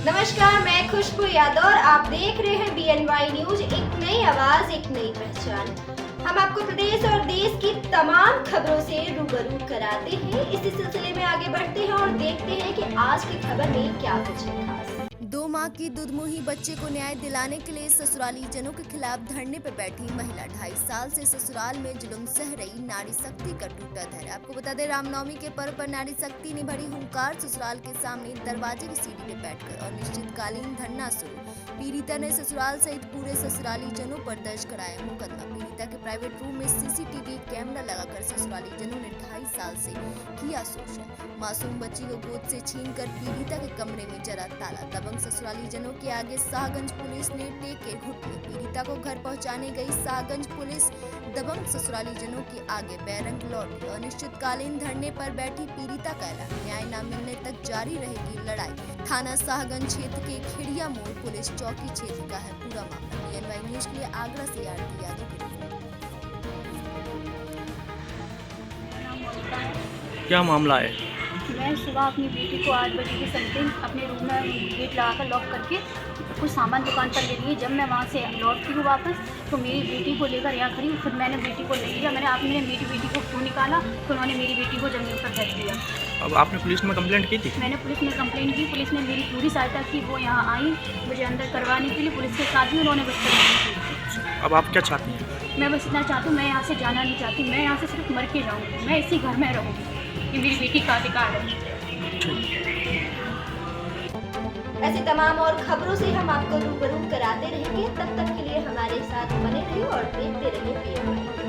नमस्कार, मैं खुशबू यादव और आप देख रहे हैं BNY न्यूज। एक नई आवाज, एक नई पहचान। हम आपको प्रदेश और देश की तमाम खबरों से रूबरू कराते हैं। इसी सिलसिले में आगे बढ़ते हैं और देखते हैं कि आज की खबर में क्या कुछ है खास। 2 माह की दुधमुही बच्चे को न्याय दिलाने के लिए ससुराली जनों के खिलाफ धरने पर बैठी महिला। 2.5 साल से ससुराल में जुल्म सह रही नारी शक्ति का टूटा धैर्य। आपको बता दें, रामनवमी के पर्व पर नारी शक्ति ने भरी हुंकार ससुराल के सामने दरवाजे की सीढ़ी पर बैठकर अनिश्चितकालीन धरना शुरू। पीड़िता ने ससुराल सहित पूरे ससुराली जनों पर दर्ज कराया मुकदमा। पीड़िता के प्राइवेट रूम में CCTV कैमरा लगाकर ससुराली जनों ने 2.5 साल से किया शोषण। मासूम बच्ची को गोद से छीनकर पीड़िता के कमरे में जरा ताला। दबंग ससुराली जनों के आगे शाहगंज पुलिस ने टेके घुटने। पीड़िता को घर पहुंचाने गई शाहगंज पुलिस दबंग ससुराली जनों के आगे बैरंग लौटी। अनिश्चितकालीन धरने पर बैठी पीड़िता का ऐलान, न्याय न मिलने तक जारी रहेगी लड़ाई। थाना शाहगंज क्षेत्र के खिड़िया मोड़ पुलिस चौकी क्षेत्र का है पूरा मामला। BNY न्यूज के लिए आगरा से आरती यादव की रिपोर्ट। क्या मामला है? मैं सुबह अपनी बेटी को 8 बजे के समथिंग अपने रूम में गेट लगाकर लॉक करके कुछ सामान दुकान पर ले लिए। जब मैं वहाँ से लौटती हूँ वापस, तो मेरी बेटी को लेकर यहाँ खड़ी। फिर मैंने बेटी को ले लिया। मैंने मेरी बेटी को क्यों निकाला, तो उन्होंने मेरी बेटी को ज़मीन पर फेंक दिया। अब आपने पुलिस में कंप्लेंट की थी? मैंने पुलिस में कंप्लेंट की। पुलिस ने मेरी पूरी सहायता की। वो यहाँ आई मुझे अंदर करवाने के लिए। पुलिस के साथ भी उन्होंने बदतमीजी की। अब आप क्या चाहती हैं? मैं बस इतना चाहती हूँ, मैं यहाँ से जाना नहीं चाहती। मैं यहाँ से सिर्फ मर के जाऊँगी। मैं इसी घर में रहूँगी। ये मेरी बेटी का अधिकार है। ऐसी तमाम और खबरों से हम आपको रूबरू कराते रहेंगे। तब तक के लिए हमारे साथ बने रहिए और देखते रहिए BNY।